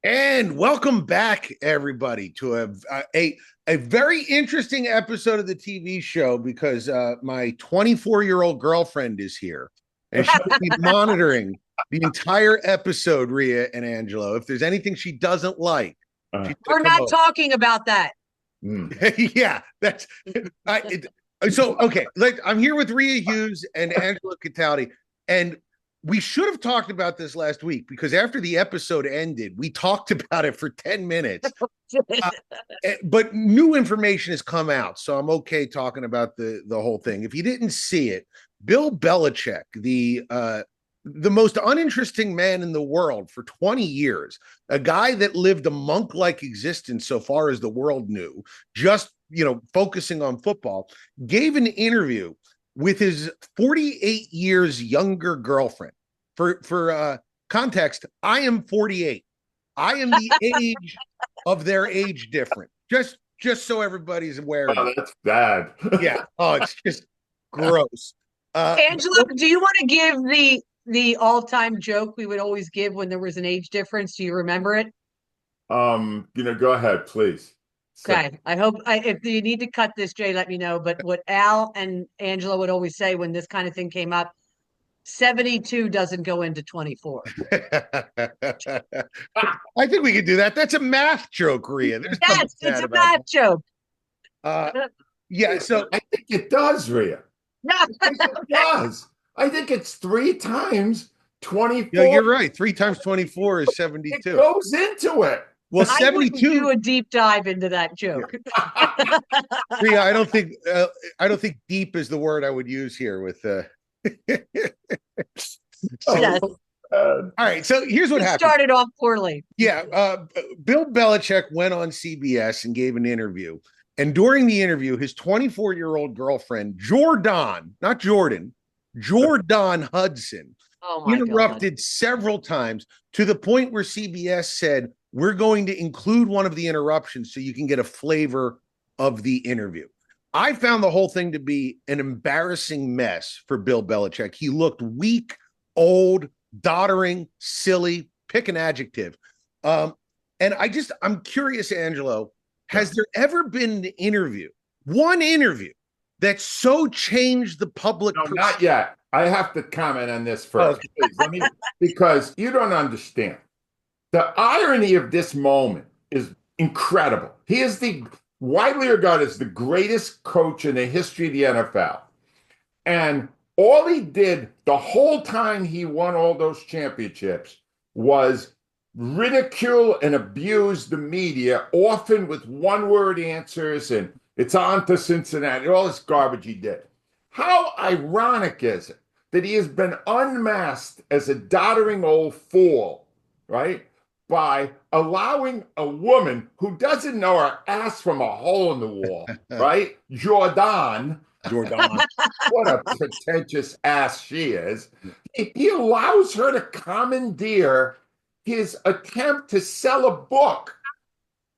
And welcome back, everybody, to a very interesting episode of the TV show because my 24-year-old girlfriend is here, and she'll be monitoring the entire episode, Rhea and Angelo. If there's anything she doesn't like, she's We're gonna come not over. talking about that. Yeah, that's so okay. Like I'm here with Rhea Hughes and Angelo Cataldi, and we should have talked about this last week because after the episode ended, we talked about it for 10 minutes. But new information has come out, so I'm okay talking about the whole thing. If you didn't see it, Bill Belichick, the most uninteresting man in the world for 20 years, a guy that lived a monk-like existence so far as the world knew, just focusing on football, gave an interview with his 48 years younger girlfriend. For context, I am 48. I am the age of their age difference. Just so everybody's aware of Oh, it. that's bad. Yeah. Oh, it's just gross. Angelo, do you want to give the all-time joke we would always give when there was an age difference? Do you remember it? Go ahead, please. Okay. If you need to cut this, Jay, let me know. But what Al and Angelo would always say when this kind of thing came up, 72 doesn't go into 24. I think we could do that. That's a math joke, Rhea. There's Yes, it's a math joke. Yeah, so I think it does, Rhea. I think it does. I think it's 3 times 24. yeah, you're right. 3 times 24 is It 72. goes into it. Well, I wouldn't 72. do a deep dive into that joke. Rhea, I don't think deep is the word I would use here with Yes. all right, so here's what It happened. started off poorly. Yeah, Bill Belichick went on CBS and gave an interview. And during the interview, his 24-year-old girlfriend, JOR-DON, not Jordan, JOR-DON Hudson, Oh my interrupted God. several times to the point where CBS said, we're going to include one of the interruptions so you can get a flavor of the interview. I found the whole thing to be an embarrassing mess for Bill Belichick. He looked weak, old, doddering, silly, pick an adjective. And I'm curious, Angelo, has there ever been one interview that so changed the public? No, not yet. I have to comment on this first, please. Because you don't understand. The irony of this moment is incredible. He is widely regarded as the greatest coach in the history of the NFL. And all he did the whole time he won all those championships was ridicule and abuse the media, often with one-word answers, and it's on to Cincinnati, all this garbage he did. How ironic is it that he has been unmasked as a doddering old fool, right? By allowing a woman who doesn't know her ass from a hole in the wall, right? JOR-DON. What a pretentious ass she is. He allows her to commandeer his attempt to sell a book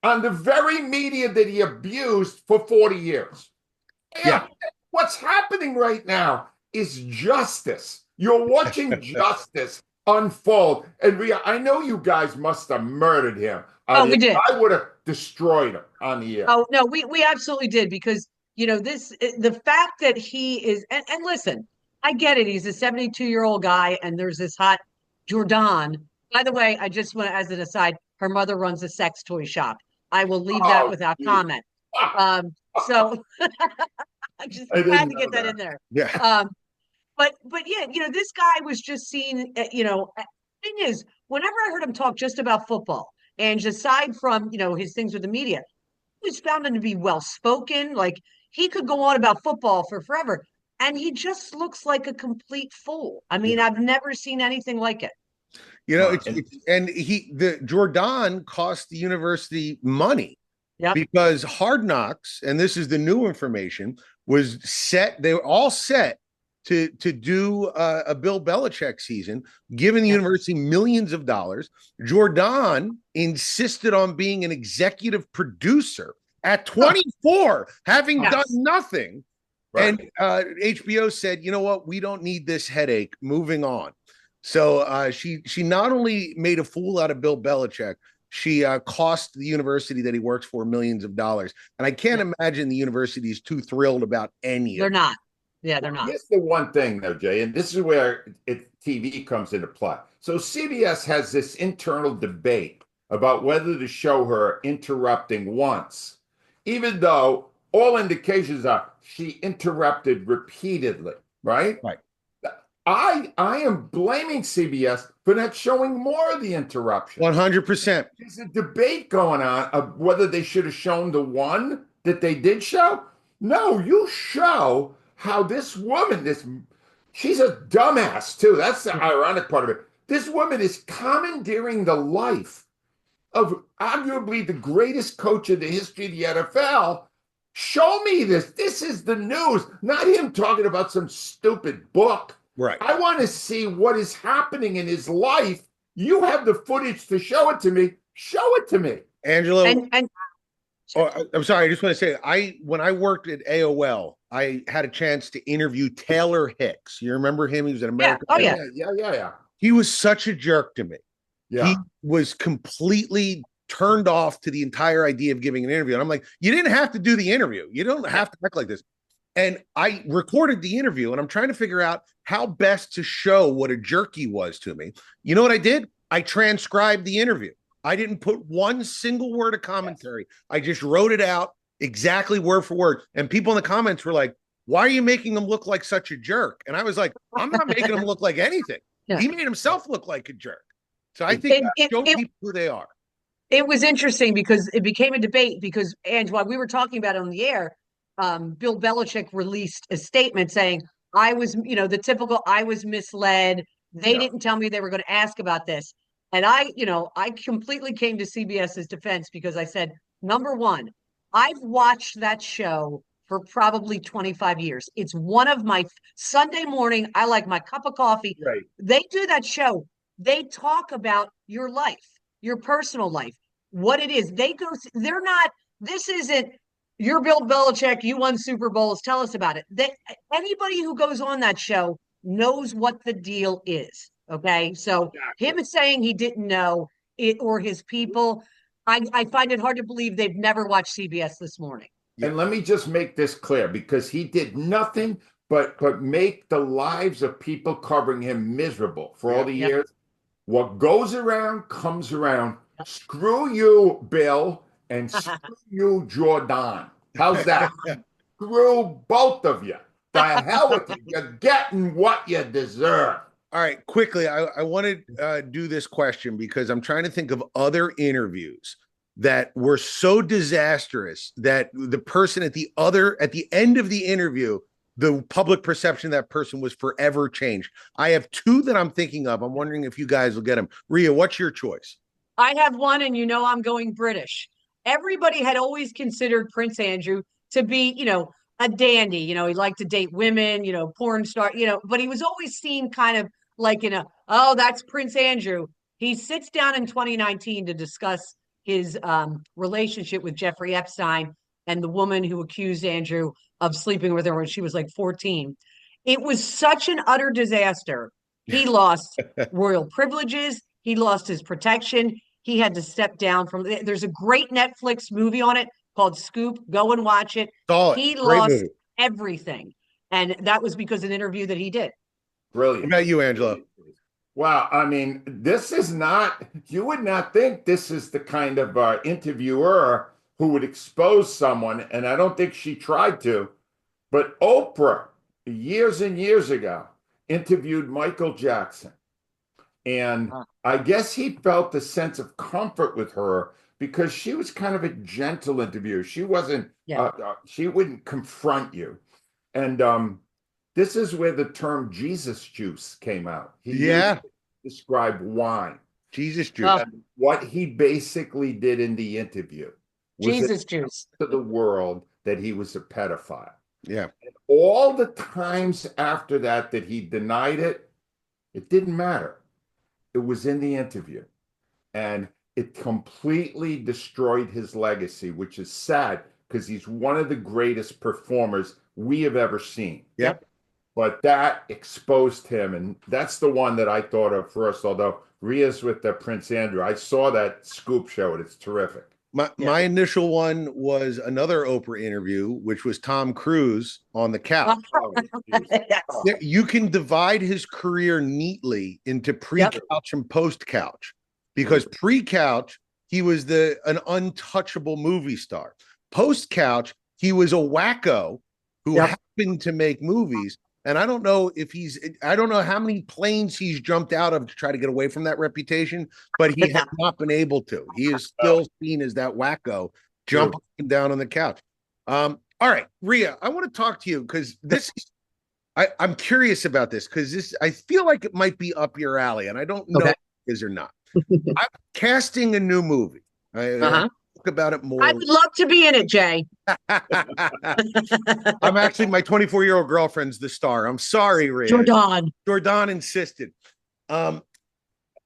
on the very media that he abused for 40 years. Yeah. What's happening right now is justice. You're watching justice unfold. And Rhea, I know you guys must have murdered him. We did. I would have destroyed him on the air. Oh no, we absolutely did because the fact that he is and listen, I get it. He's a 72-year-old guy, and there's this hot JOR-DON. By the way, I just want to, as an aside, her mother runs a sex toy shop. I will leave that without comment. So I just had to get that in there. Yeah. But yeah, this guy was just seen. Thing is, whenever I heard him talk just about football, and aside from his things with the media, I always found him to be well spoken. Like he could go on about football for forever, and he just looks like a complete fool. I mean, I've never seen anything like it. The JOR-DON cost the university money. Yep. Because Hard Knocks, and this is the new information, was set. They were all set to do a Bill Belichick season, giving the university millions of dollars. JOR-DON insisted on being an executive producer at 24, having done nothing. Right. And HBO said, you know what? We don't need this headache. Moving on. So she not only made a fool out of Bill Belichick, she cost the university that he works for millions of dollars. And I can't imagine the university is too thrilled about any They're of it. not. Yeah, they're not. Here's the one thing, though, Jay, and this is where TV comes into play. So CBS has this internal debate about whether to show her interrupting once, even though all indications are she interrupted repeatedly, right? Right. I am blaming CBS for not showing more of the interruption. 100%. There's a debate going on of whether they should have shown the one that they did show. No, you show how this woman, she's a dumbass too. That's the ironic part of it. This woman is commandeering the life of arguably the greatest coach in the history of the NFL. Show me this. This is the news, not him talking about some stupid book. Right. I want to see what is happening in his life. You have the footage to show it to me. Show it to me. Angelo. And I'm sorry. I just want to say, when I worked at AOL, I had a chance to interview Taylor Hicks. You remember him? He was an American. Oh, yeah. Yeah. He was such a jerk to me. Yeah. He was completely turned off to the entire idea of giving an interview. And I'm like, you didn't have to do the interview. You don't have to act like this. And I recorded the interview, and I'm trying to figure out how best to show what a jerk he was to me. You know what I did? I transcribed the interview. I didn't put one single word of commentary. I just wrote it out exactly word for word. And people in the comments were like, why are you making him look like such a jerk? And I was like, I'm not making him look like anything. Yeah. He made himself look like a jerk. So I think show people who they are. It was interesting because it became a debate because, Angelo, we were talking about it on the air. Bill Belichick released a statement saying, I was, the typical, I was misled. They didn't tell me they were going to ask about this. And I completely came to CBS's defense because I said, number one, I've watched that show for probably 25 years. It's one of my Sunday morning. I like my cup of coffee. Right. They do that show. They talk about your life, your personal life, what it is. They're not, this isn't, you're Bill Belichick, you won Super Bowls, tell us about it. Anybody who goes on that show knows what the deal is, okay? So him saying he didn't know it or his people, I find it hard to believe they've never watched CBS this morning. And let me just make this clear, because he did nothing but make the lives of people covering him miserable for all the years. What goes around comes around. Screw you, Bill. And screw you, JOR-DON. How's that? Screw both of you. The hell with you. You're getting what you deserve. All right, quickly, I want to do this question because I'm trying to think of other interviews that were so disastrous that the person at the end of the interview, the public perception of that person was forever changed. I have two that I'm thinking of. I'm wondering if you guys will get them. Rhea, what's your choice? I have one, and I'm going British. Everybody had always considered Prince Andrew to be, a dandy. He liked to date women, porn star, but he was always seen kind of like that's Prince Andrew. He sits down in 2019 to discuss his relationship with Jeffrey Epstein and the woman who accused Andrew of sleeping with her when she was like 14. It was such an utter disaster. He lost royal privileges. He lost his protection. He had to step down from. There's a great Netflix movie on it called Scoop. Go and watch it. He lost everything, and that was because of an interview that he did. Brilliant. What about you, Angelo? Wow, I mean, this is not. You would not think this is the kind of interviewer who would expose someone, and I don't think she tried to. But Oprah, years and years ago, interviewed Michael Jackson. And I guess he felt a sense of comfort with her because she was kind of a gentle interviewer. She wasn't, she wouldn't confront you. And this is where the term Jesus juice came out. He used to describe wine. Jesus juice. And what he basically did in the interview was Jesus juice to the world that he was a pedophile. Yeah. And all the times after that he denied it, it didn't matter. It was in the interview, and it completely destroyed his legacy, which is sad because he's one of the greatest performers we have ever seen. Yep. but that exposed him, and that's the one that I thought of first. Although Rhea's with the Prince Andrew, I saw that Scoop show, and it's terrific. My initial one was another Oprah interview, which was Tom Cruise on the couch. Yes. You can divide his career neatly into pre-couch and post-couch, because pre-couch, he was an untouchable movie star. Post-couch, he was a wacko who happened to make movies. And I don't know how many planes he's jumped out of to try to get away from that reputation, but he has not been able to. He is still seen as that wacko jumping up and down on the couch. All right, Rhea, I want to talk to you because I'm curious about this, because I feel like it might be up your alley, and I don't know if it is or not. I'm casting a new movie. I talk about it more. I would love to be in it, Jay. I'm actually, my 24-year-old girlfriend's the star. I'm sorry, Rhea. JOR-DON insisted. And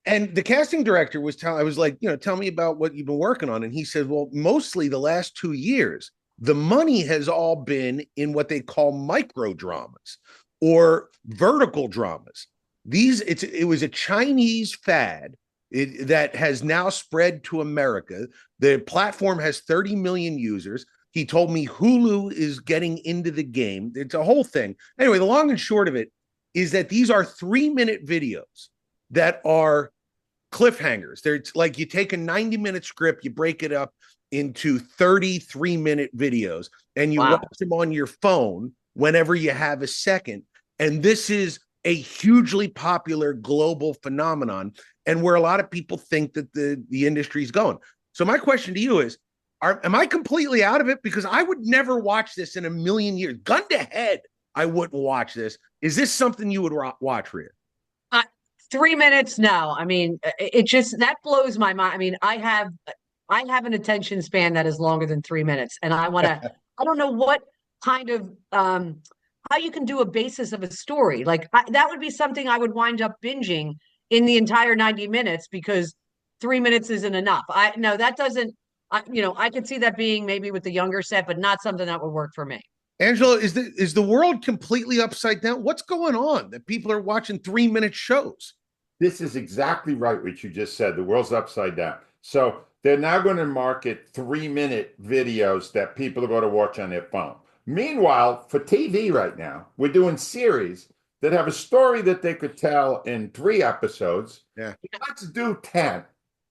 the casting director I was like, tell me about what you've been working on. And he said, well, mostly the last 2 years, the money has all been in what they call micro dramas or vertical dramas. It was a Chinese fad that has now spread to America. The platform has 30 million users. He told me Hulu is getting into the game. It's a whole thing. Anyway, the long and short of it is that these are 3-minute videos that are cliffhangers. They're like, you take a 90-minute script, you break it up into 33-minute videos, and you watch them on your phone whenever you have a second. And this is a hugely popular global phenomenon, and where a lot of people think that the industry is going. So my question to you is, am I completely out of it? Because I would never watch this in a million years. Gun to head, I wouldn't watch this. Is this something you would watch, Rhea? 3 minutes? No. I mean, that blows my mind. I mean, I have an attention span that is longer than 3 minutes, and I don't know what kind of how you can do a basis of a story. Like that would be something I would wind up binging in the entire 90 minutes, because 3 minutes isn't enough. That doesn't. I could see that being maybe with the younger set, but not something that would work for me. Angelo, is the world completely upside down? What's going on that people are watching 3-minute shows? This is exactly right, what you just said. The world's upside down. So they're now going to market 3-minute videos that people are going to watch on their phone. Meanwhile, for TV right now, we're doing series that have a story that they could tell in 3 episodes. Yeah. Let's do 10.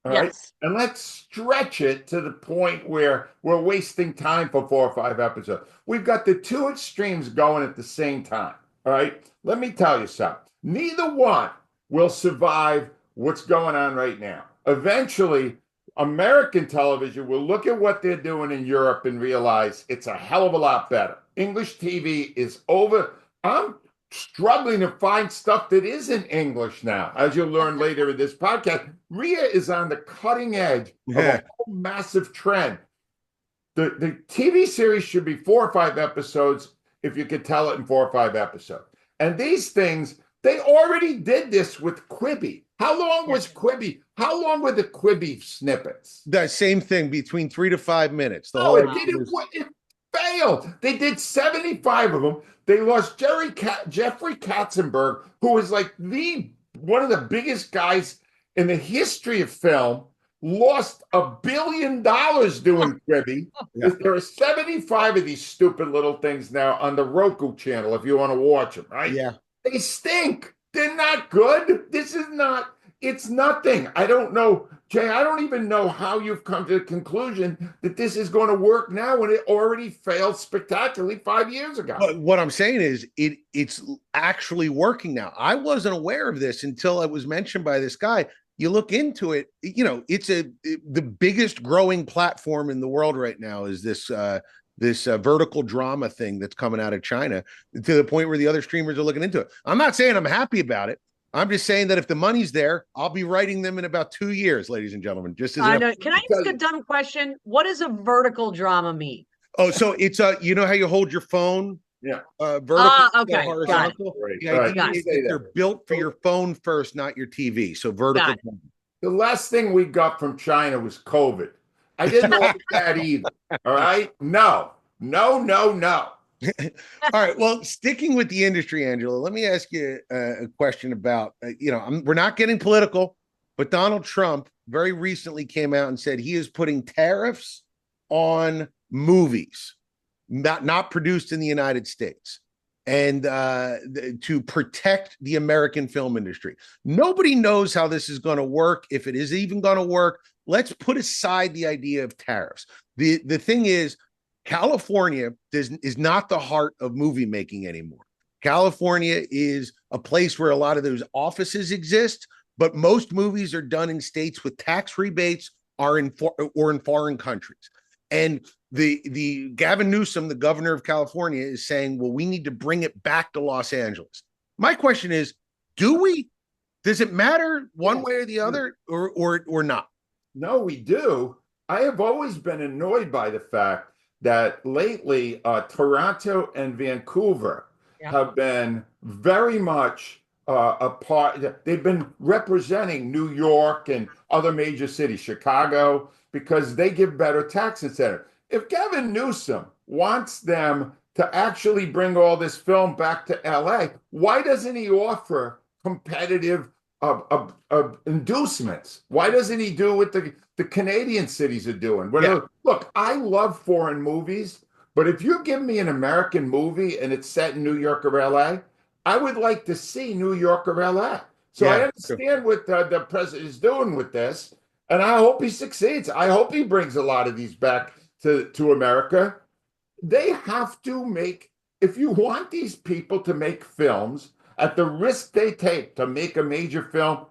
All right. And let's stretch it to the point where we're wasting time for 4 or 5 episodes. We've got the 2 extremes going at the same time. All right. Let me tell you something. Neither one will survive what's going on right now. Eventually, American television will look at what they're doing in Europe and realize it's a hell of a lot better. English TV is over. I'm struggling to find stuff that isn't English now, as you'll learn later in this podcast. Rhea is on the cutting edge of a whole massive trend. The TV series should be 4 or 5 episodes if you could tell it in 4 or 5 episodes. And these things, they already did this with Quibi. How long was Quibi? How long were the Quibi snippets? The same thing, between 3 to 5 minutes. It failed. They did 75 of them. They lost Jeffrey Katzenberg, who was like one of the biggest guys in the history of film, lost $1 billion doing Quibi. There are 75 of these stupid little things now on the Roku channel if you want to watch them, right? Yeah. They stink. They're not good. It's nothing. I don't know, Jay, I don't even know how you've come to the conclusion that this is going to work now when it already failed spectacularly 5 years ago. But what I'm saying is it's actually working now. I wasn't aware of this until it was mentioned by this guy. You look into it, it's the biggest growing platform in the world right now is this vertical drama thing that's coming out of China, to the point where the other streamers are looking into it. I'm not saying I'm happy about it. I'm just saying that if the money's there, I'll be writing them in about 2 years, ladies and gentlemen. Can I ask a dumb question? What does a vertical drama mean? Oh, so it's you know how you hold your phone? Yeah. Vertical, okay. horizontal. They're built for your phone first, not your TV. So vertical. The last thing we got from China was COVID. I didn't like that either. All right? No. All right. Well, sticking with the industry, Angela, let me ask you a question about, we're not getting political, but Donald Trump very recently came out and said he is putting tariffs on movies not produced in the United States and to protect the American film industry. Nobody knows how this is going to work, if it is even going to work. Let's put aside the idea of tariffs. The thing is, California is not the heart of movie making anymore. California is a place where a lot of those offices exist, but most movies are done in states with tax rebates or in foreign countries. And the Gavin Newsom, the governor of California, is saying, well, we need to bring it back to Los Angeles. My question is, do we? Does it matter one way or the other, or not? No, we do. I have always been annoyed by the fact that lately Toronto and Vancouver have been very much a part. They've been representing New York and other major cities, Chicago, because they give better tax incentive. If Gavin Newsom wants them to actually bring all this film back to LA, why doesn't he offer competitive inducements? Why doesn't he do what the Canadian cities are doing? Look, I love foreign movies, but if you give me an American movie and it's set in New York or LA, I would like to see New York or LA. So I understand what the president is doing with this, and I hope he succeeds. I hope he brings a lot of these back to America. They have to make, if you want these people to make films at the risk they take to make a major film,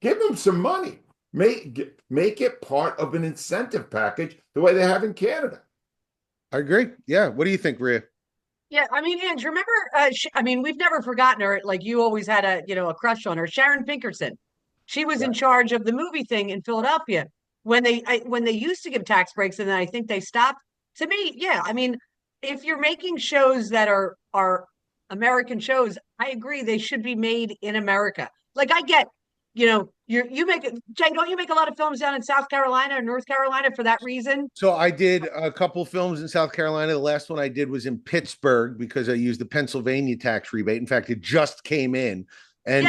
give them some money. Make it part of an incentive package the way they have in Canada. I agree. Yeah. What do you think, Rhea? Yeah, I mean, Ange, remember, we've never forgotten her. Like, you always had a crush on her. Sharon Pinkerton. She was in charge of the movie thing in Philadelphia when they used to give tax breaks, and then I think they stopped. To me, yeah, I mean, if you're making shows that are American shows, I agree they should be made in America. Like, I get, you make Jay, don't you make a lot of films down in South Carolina or North Carolina for that reason? So I did a couple films in South Carolina. The last one I did was in Pittsburgh because I used the Pennsylvania tax rebate. In fact, it just came in, and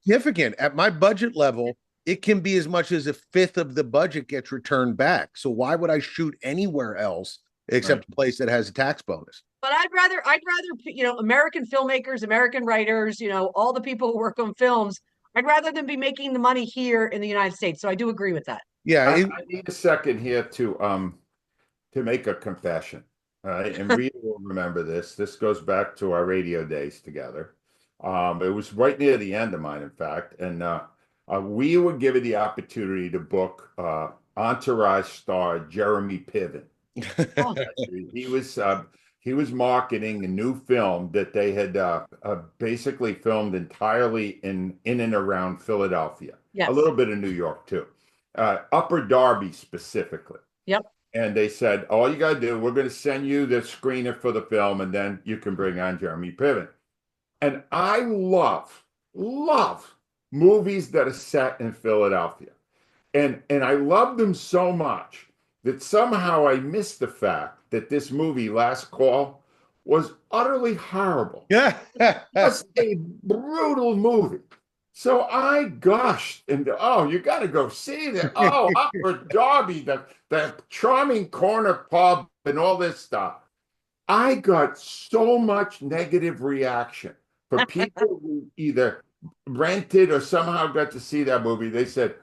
significant at my budget level. It can be as much as a fifth of the budget gets returned back. So why would I shoot anywhere else except a place that has a tax bonus? But I'd rather, American filmmakers, American writers, all the people who work on films, I'd rather them be making the money here in the United States. So I do agree with that. Yeah. I need a second here to make a confession. All right. And Rhea will remember this. This goes back to our radio days together. It was right near the end of mine, in fact. And we were given the opportunity to book Entourage star Jeremy Piven. He was marketing a new film that they had basically filmed entirely in and around Philadelphia. Yes. A little bit of New York too, Upper Darby specifically. Yep. And they said, all you got to do, we're going to send you the screener for the film, and then you can bring on Jeremy Piven. And I love movies that are set in Philadelphia. And I love them so much that somehow I missed the fact that this movie, Last Call, was utterly horrible. Yeah. Just a brutal movie. So I gushed and you got to go see that. Oh, Upper Darby, the charming corner pub and all this stuff. I got so much negative reaction from people who either rented or somehow got to see that movie. They said,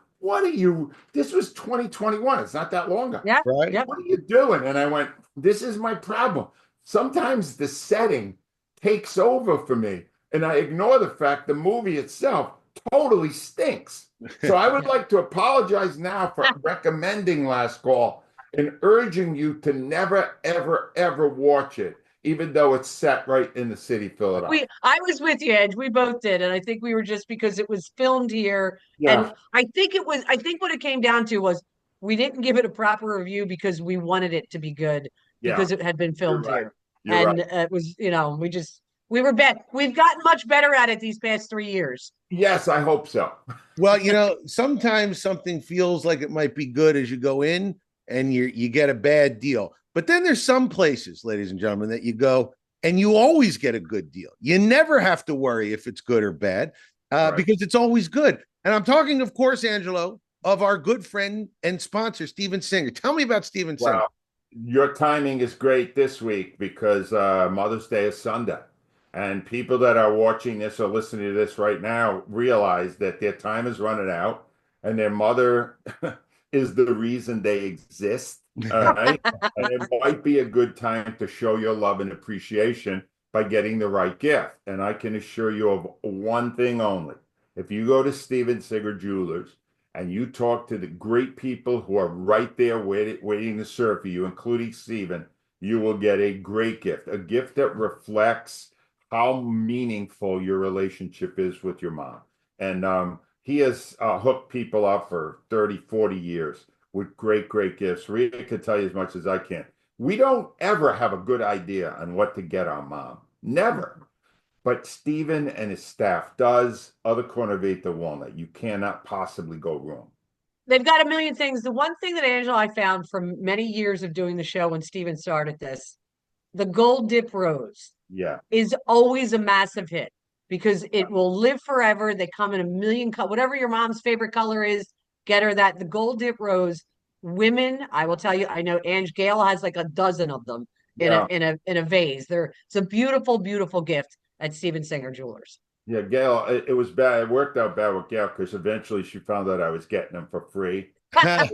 this was 2021. It's not that long ago. Yeah. Right. Yep. What are you doing? And I went, this is my problem. Sometimes the setting takes over for me, and I ignore the fact the movie itself totally stinks. So I would like to apologize now for recommending Last Call and urging you to never, ever, ever watch it, even though it's set right in the city of Philadelphia. I was with you, Edge. We both did. And I think we were just because it was filmed here. Yeah. And I think what it came down to was we didn't give it a proper review because we wanted it to be good because it had been filmed here. It was, we were bad. We've gotten much better at it these past 3 years. Yes, I hope so. Well, sometimes something feels like it might be good as you go in and you get a bad deal. But then there's some places, ladies and gentlemen, that you go and you always get a good deal. You never have to worry if it's good or bad, because it's always good. And I'm talking, of course, Angelo, of our good friend and sponsor, Steven Singer. Tell me about Steven Singer. Well, your timing is great this week because Mother's Day is Sunday. And people that are watching this or listening to this right now realize that their time is running out and their mother is the reason they exist. All right. And it might be a good time to show your love and appreciation by getting the right gift. And I can assure you of one thing only. If you go to Steven Singer Jewelers and you talk to the great people who are right there waiting to serve for you, including Steven, you will get a great gift, a gift that reflects how meaningful your relationship is with your mom. And he has hooked people up for 30, 40 years with great, great gifts. Rhea could tell you as much as I can. We don't ever have a good idea on what to get our mom. Never. But Steven and his staff does. Other corner the walnut. You cannot possibly go wrong. They've got a million things. The one thing that Angelo I found from many years of doing the show when Steven started this, the gold dip rose is always a massive hit because it will live forever. They come in a million colors. Whatever your mom's favorite color is, get her that. The gold dip rose. Women, I will tell you, I know Gail has like a dozen of them in a vase. It's a beautiful, beautiful gift at Steven Singer Jewelers. Yeah, Gail, it was bad. It worked out bad with Gail because eventually she found out I was getting them for free. But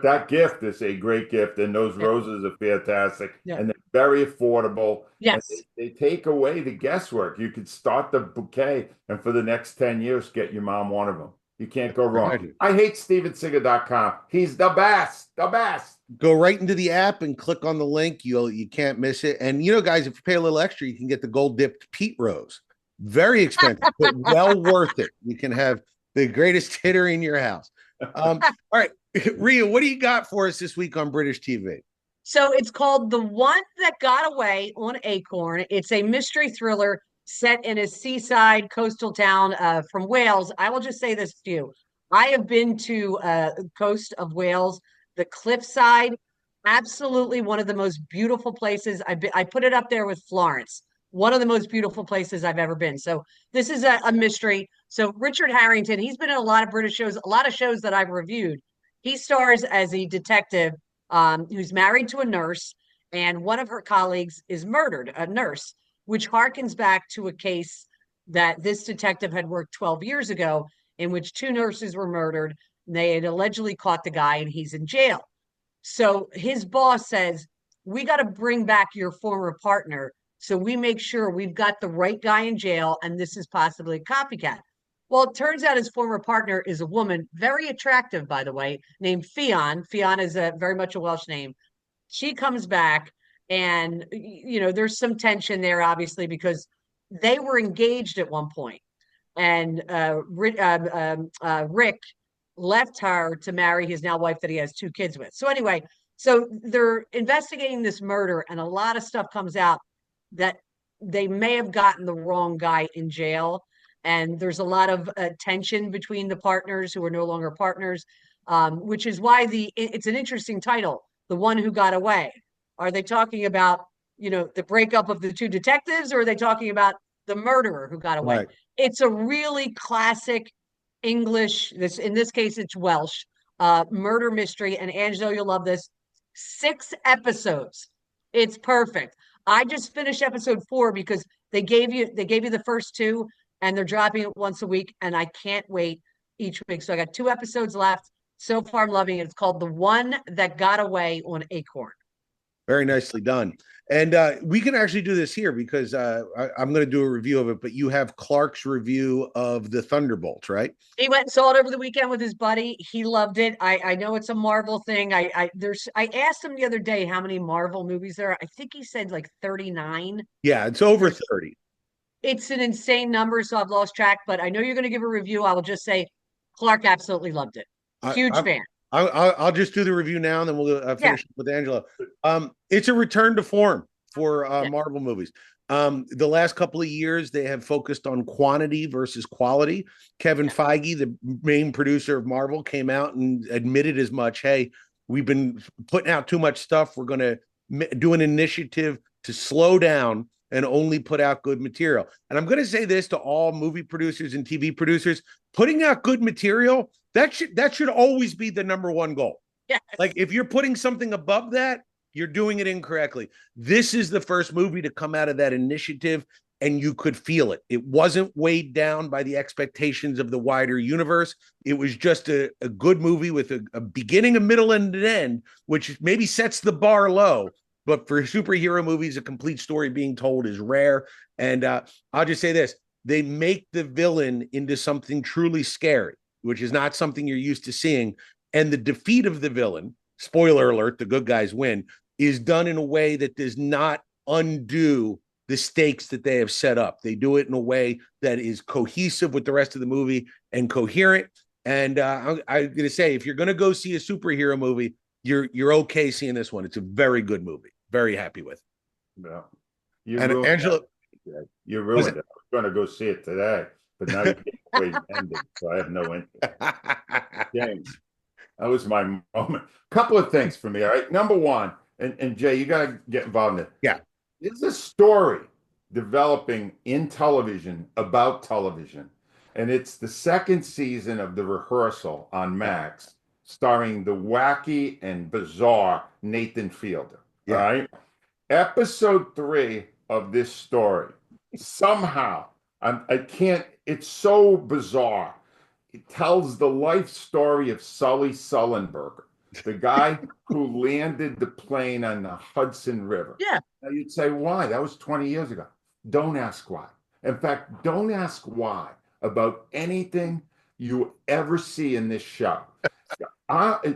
that gift is a great gift, and those roses are fantastic, and they're very affordable. Yes, they take away the guesswork. You could start the bouquet, and for the next 10 years, get your mom one of them. You can't go wrong. Right. I hate StevenSinger.com. He's the best, the best. Go right into the app and click on the link. You can't miss it. And guys, if you pay a little extra, you can get the gold dipped Pete Rose. Very expensive, but well worth it. You can have the greatest hitter in your house. All right, Rhea, what do you got for us this week on British TV? So it's called The One That Got Away on Acorn. It's a mystery thriller set in a seaside coastal town from Wales. I will just say this to you. I have been to the coast of Wales, the cliffside, absolutely one of the most beautiful places. I put it up there with Florence, one of the most beautiful places I've ever been. So this is a mystery. So Richard Harrington, he's been in a lot of British shows, a lot of shows that I've reviewed. He stars as a detective who's married to a nurse, and one of her colleagues is murdered, a nurse, which harkens back to a case that this detective had worked 12 years ago in which two nurses were murdered. They had allegedly caught the guy and he's in jail. So his boss says, we got to bring back your former partner. So we make sure we've got the right guy in jail, and this is possibly a copycat. Well, it turns out his former partner is a woman, very attractive, by the way, named Fionn. Fionn is very much a Welsh name. She comes back, and there's some tension there, obviously, because they were engaged at one point, and Rick left her to marry his now wife that he has two kids with. So anyway, so they're investigating this murder, and a lot of stuff comes out that they may have gotten the wrong guy in jail. And there's a lot of tension between the partners who are no longer partners, which is why it's an interesting title, The One Who Got Away. Are they talking about, the breakup of the two detectives, or are they talking about the murderer who got away? Right. It's a really classic English, in this case, it's Welsh, murder mystery. And Angelo, you'll love this. 6 episodes. It's perfect. I just finished episode 4 because they gave you the first 2, and they're dropping it once a week, and I can't wait each week. So I got 2 episodes left. So far, I'm loving it. It's called The One That Got Away on Acorn. Very nicely done. And we can actually do this here because I'm going to do a review of it, but you have Clark's review of the Thunderbolts, right? He went and saw it over the weekend with his buddy. He loved it. I know it's a Marvel thing. I asked him the other day how many Marvel movies there are. I think he said like 39. Yeah, it's over 30. It's an insane number, so I've lost track, but I know you're going to give a review. I will just say Clark absolutely loved it. Huge fan. I'll just do the review now, and then we'll finish with Angelo. It's a return to form for Marvel movies. The last couple of years, they have focused on quantity versus quality. Kevin Feige, the main producer of Marvel, came out and admitted as much. Hey, we've been putting out too much stuff. We're going to do an initiative to slow down and only put out good material. And I'm going to say this to all movie producers and TV producers: putting out good material, that should always be the number one goal. Yes. Like, if you're putting something above that, you're doing it incorrectly. This is the first movie to come out of that initiative, and you could feel it. It wasn't weighed down by the expectations of the wider universe. It was just a good movie with a beginning, a middle, and an end, which maybe sets the bar low. But for superhero movies, a complete story being told is rare. And I'll just say this: they make the villain into something truly scary, which is not something you're used to seeing. And the defeat of the villain, spoiler alert, the good guys win, is done in a way that does not undo the stakes that they have set up. They do it in a way that is cohesive with the rest of the movie and coherent. And I'm going to say, if you're going to go see a superhero movie, you're okay seeing this one. It's a very good movie. Very happy with. Yeah. You and Angelo, you ruined it. I was going to go see it today, but now you can't wait ending, so I have no interest. James, that was my moment. Couple of things for me. All right. Number one, and Jay, you got to get involved in it. Yeah. There's a story developing in television about television, and it's the second season of The Rehearsal on Max, starring the wacky and bizarre Nathan Fielder. Yeah. All right. Episode 3 of this story, somehow, I can't, it's so bizarre. It tells the life story of Sully Sullenberger, the guy who landed the plane on the Hudson River. Yeah. Now you'd say, why? That was 20 years ago. Don't ask why. In fact, don't ask why about anything you ever see in this show.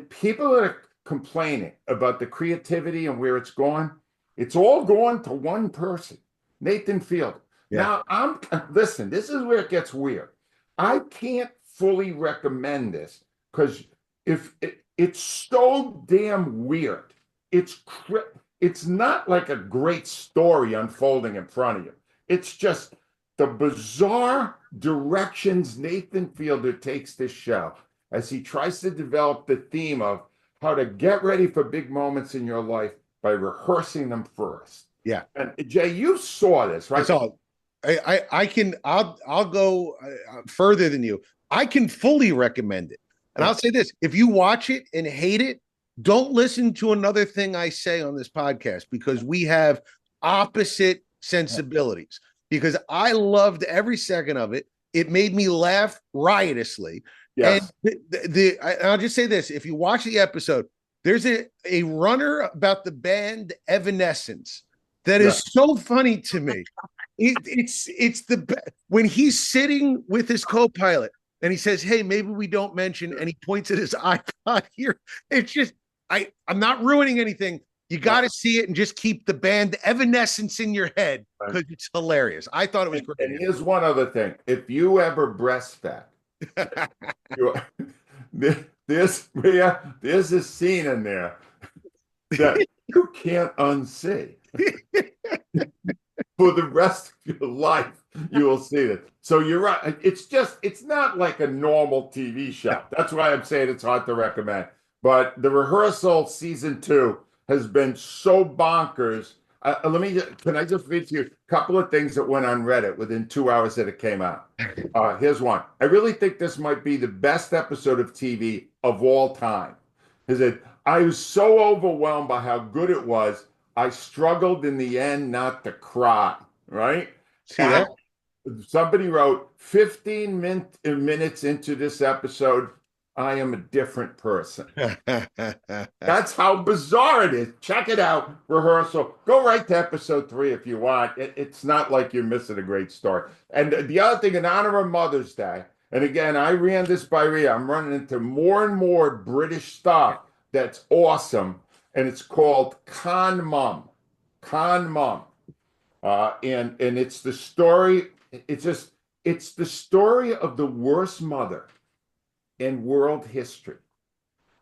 People that are complaining about the creativity and where it's going, it's all going to one person, Nathan Fielder. Yeah. Now, listen, this is where it gets weird. I can't fully recommend this because it's so damn weird. It's not like a great story unfolding in front of you. It's just the bizarre directions Nathan Fielder takes this show as he tries to develop the theme of how to get ready for big moments in your life by rehearsing them first. Yeah. And Jay, you saw this, right? I saw it. I'll go further than you. I can fully recommend it. And I'll say this: if you watch it and hate it, don't listen to another thing I say on this podcast, because we have opposite sensibilities. Because I loved every second of it. It made me laugh riotously. Yes. And I'll just say this: if you watch the episode, there's a runner about the band Evanescence that is so funny to me. It's when he's sitting with his co-pilot and he says, "Hey, maybe we don't mention," and he points at his iPod here. It's just, I'm not ruining anything. You got to see it and just keep the band Evanescence in your head, because it's hilarious. I thought it was great. And here's one other thing: if you ever breastfed, there's a scene in there that you can't unsee. For the rest of your life, you will see it. So you're right. It's not like a normal TV show. That's why I'm saying it's hard to recommend. But The Rehearsal season 2 has been so bonkers. Can I just read to you a couple of things that went on Reddit within 2 hours that it came out? Here's one. I really think this might be the best episode of TV of all time. I was so overwhelmed by how good it was, I struggled in the end not to cry, right? See that? Somebody wrote, 15 minutes into this episode, I am a different person. That's how bizarre it is. Check it out, Rehearsal. Go right to episode 3 if you want. It's not like you're missing a great story. And the other thing, in honor of Mother's Day, and again, I ran this by Rhea, I'm running into more and more British stuff that's awesome. And it's called Con Mum. Con Mum. And it's the story, it's the story of the worst mother in world history.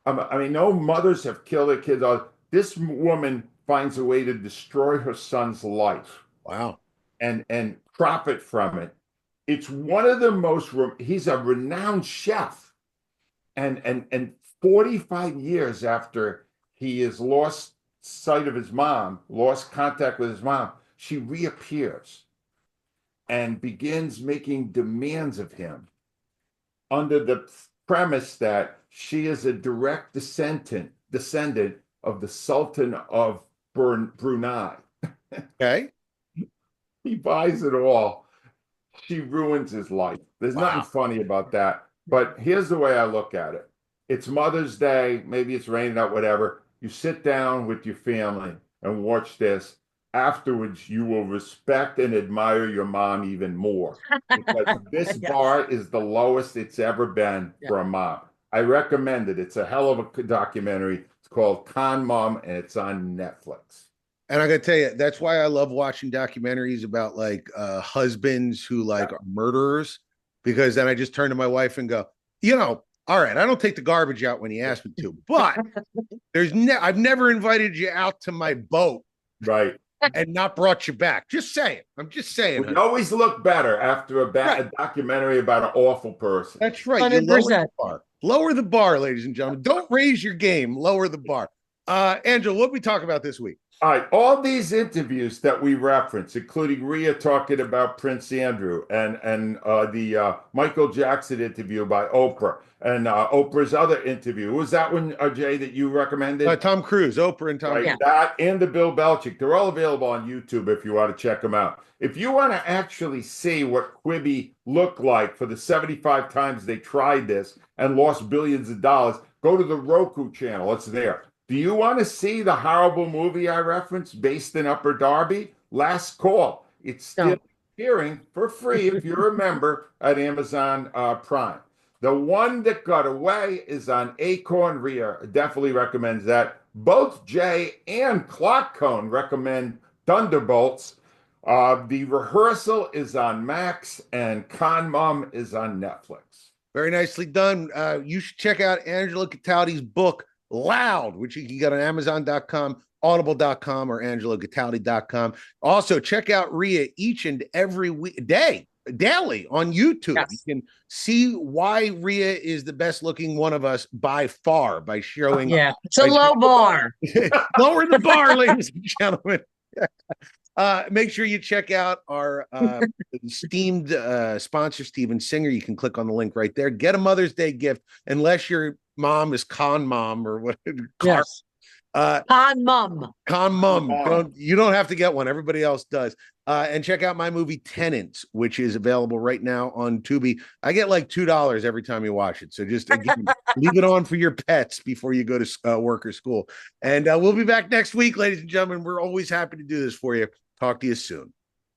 I mean, no mothers have killed their kids. This woman finds a way to destroy her son's life. Wow. And profit from it. It's one of the most, he's a renowned chef. And 45 years after he has lost sight of his mom, lost contact with his mom, she reappears and begins making demands of him under the premise that she is a direct descendant of the Sultan of Brunei. Okay. He buys it all. She ruins his life. There's nothing funny about that. But here's the way I look at it. It's Mother's Day. Maybe it's raining out, whatever. You sit down with your family and watch this. Afterwards, you will respect and admire your mom even more, because this bar is the lowest it's ever been for a mom. I recommend it. It's a hell of a documentary. It's called Con Mom, and it's on Netflix. And I gotta tell you, that's why I love watching documentaries about like husbands who like are murderers, because then I just turn to my wife and go, all right, I don't take the garbage out when you ask me to, but I've never invited you out to my boat, right, and not brought you back. Just saying. I'm just saying. We always look better after a documentary about an awful person. That's right. You lower the bar. Lower the bar, ladies and gentlemen. Don't raise your game. Lower the bar. Angelo, what we talk about this week? All right, all these interviews that we reference, including Rhea talking about Prince Andrew and the Michael Jackson interview by Oprah, and Oprah's other interview. Was that one, Jay, that you recommended? Tom Cruise, Oprah and Tom Cruise. That and the Bill Belichick. They're all available on YouTube if you want to check them out. If you want to actually see what Quibi looked like for the 75 times they tried this and lost billions of dollars, go to the Roku channel. It's there. Do you want to see the horrible movie I referenced based in Upper Darby? Last Call. It's still appearing for free if you're a member at Amazon Prime. The one that got away is on Acorn. Rhea definitely recommends that. Both Jay and Clark Cone recommend Thunderbolts. The Rehearsal is on Max, and Con Mom is on Netflix. Very nicely done. You should check out Angelo Cataldi's book, Loud, which you can get on Amazon.com, Audible.com, or AngeloGataldi.com. Also, check out Rhea each and every daily on YouTube. Yes. You can see why Rhea is the best looking one of us by far by showing. Yeah, it's a low bar. Lower the bar, ladies and gentlemen. Make sure you check out our esteemed sponsor, Steven Singer. You can click on the link right there. Get a Mother's Day gift, unless your mom is Con Mom or what. Yes. Con Mom. Con Mom. You don't have to get one. Everybody else does. And check out my movie Tenants, which is available right now on Tubi. I get like $2 every time you watch it. So just again, leave it on for your pets before you go to work or school. And we'll be back next week, ladies and gentlemen. We're always happy to do this for you. Talk to you soon.